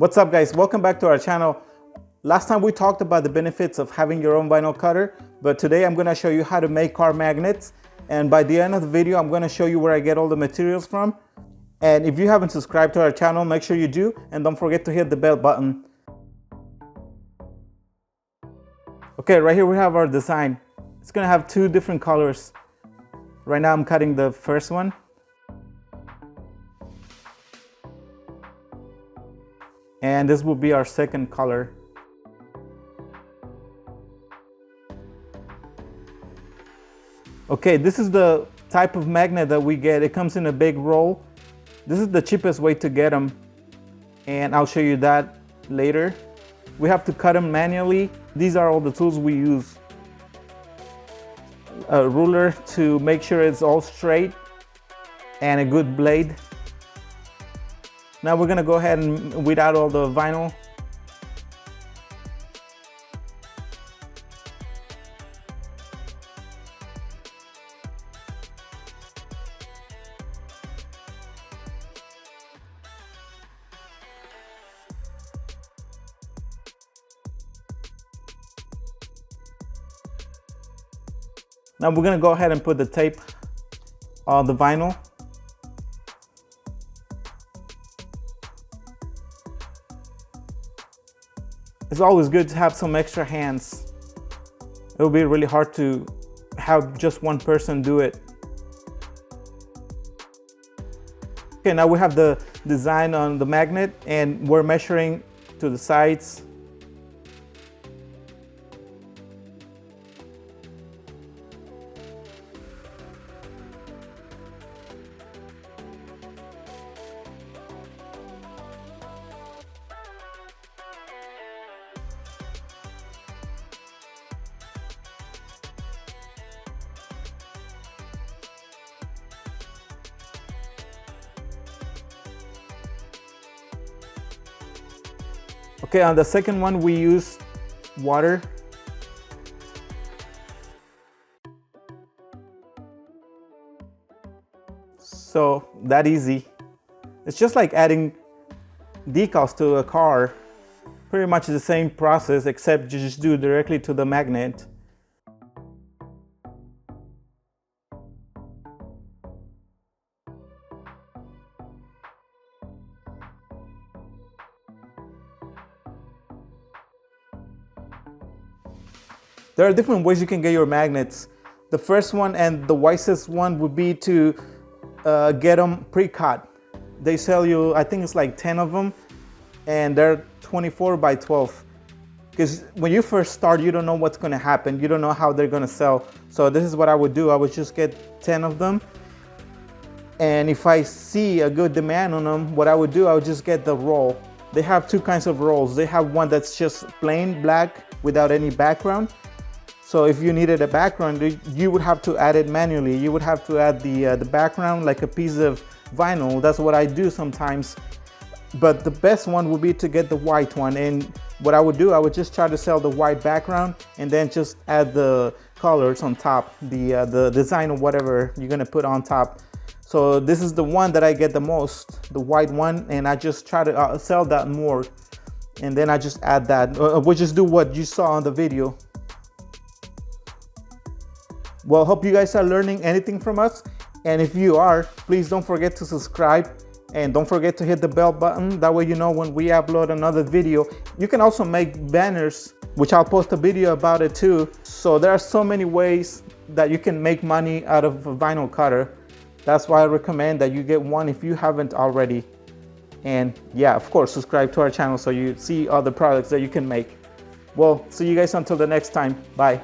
What's up guys, welcome back to our channel. Last time we talked about the benefits of having your own vinyl cutter, but today I'm going to show you how to make car magnets, and by the end of the video I'm going to show you where I get all the materials from. And if you haven't subscribed to our channel, make sure you do, and don't forget to hit the bell button. Okay, right here we have our design. It's going to have two different colors. Right now I'm cutting the first one. And this will be our second color. Okay, this is the type of magnet that we get. It comes in a big roll. This is the cheapest way to get them, and I'll show you that later. We have to cut them manually. These are all the tools we use. A ruler to make sure it's all straight, and a good blade. Now we're gonna go ahead and weed out all the vinyl. Now we're gonna go ahead and put the tape on the vinyl. It's always good to have some extra hands. It will be really hard to have just one person do it. Okay, now we have the design on the magnet, and we're measuring to the sides. Okay, on the second one we use water. So that easy. It's just like adding decals to a car. Pretty much the same process, except you just do it directly to the magnet. There are different ways you can get your magnets. The first one and the wisest one would be to get them pre-cut. They sell you, I think it's like 10 of them, and they're 24 by 12. Because when you first start, you don't know what's going to happen. You don't know how they're going to sell. So this is what I would do. I would just get 10 of them. And if I see a good demand on them, what I would do, I would just get the roll. They have two kinds of rolls. They have one that's just plain black without any background. So if you needed a background, you would have to add it manually. You would have to add the background like a piece of vinyl. That's what I do sometimes. But the best one would be to get the white one. And what I would do, I would just try to sell the white background and then just add the colors on top, the design or whatever you're gonna put on top. So this is the one that I get the most, the white one, and I just try to sell that more. And then I just add that. We'll just do what you saw on the video. Well, hope you guys are learning anything from us, and if you are, please don't forget to subscribe and don't forget to hit the bell button. That way you know when we upload another video. You can also make banners, which I'll post a video about it too. So there are so many ways that you can make money out of a vinyl cutter. That's why I recommend that you get one if you haven't already. And yeah, of course, subscribe to our channel so you see other products that you can make. Well, see you guys until the next time. Bye.